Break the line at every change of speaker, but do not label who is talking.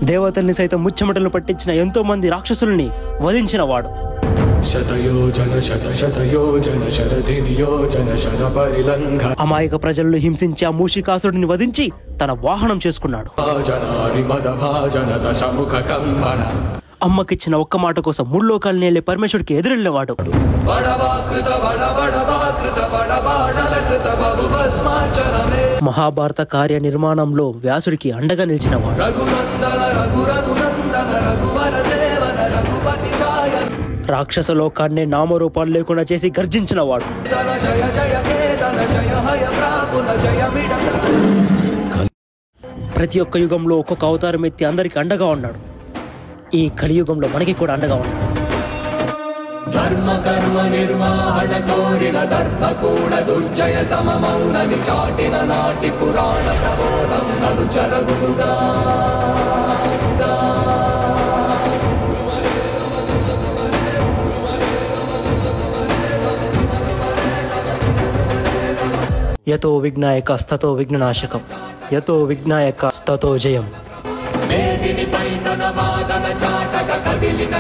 దేవతల్ని సైతం ముచ్చమటలు పట్టించిన ఎంతో మంది రాక్షసుల్ని వధించిన వాడు. అమాయక ప్రజలను హింసించి ఆ మూషికాసురుడిని వధించి తన వాహనం చేసుకున్నాడు. అమ్మకిచ్చిన ఒక్క మాట కోసం ముల్లోకాలని వెళ్ళే పరమేశ్వరుడికి ఎదురెళ్ళేవాడు. మహాభారత కార్య నిర్మాణంలో వ్యాసుడికి అండగా నిలిచినవాడు. రాక్షస లోకాన్ని నామరూపాలు లేకుండా చేసి గర్జించినవాడు. ప్రతి ఒక్క యుగంలో ఒక్కొక్క అవతారం ఎత్తి అందరికి అండగా ఉన్నాడు. ఈ కలియుగంలో మనకి కూడా అండగా ఉన్నాడు. ధర్మ కర్మ నిర్వహణ కోరిన దర్భకూడ దుర్జయ సమమౌనని చాటిన నాటి పురాణ ప్రబోధం నలు చరగులుగా. యతో విఘ్నాయక స్తతో విఘ్ననాశకం, యతో విఘ్నాయక స్తతో జయం. మేదిని పైతన వాదన చాటక కదిలిన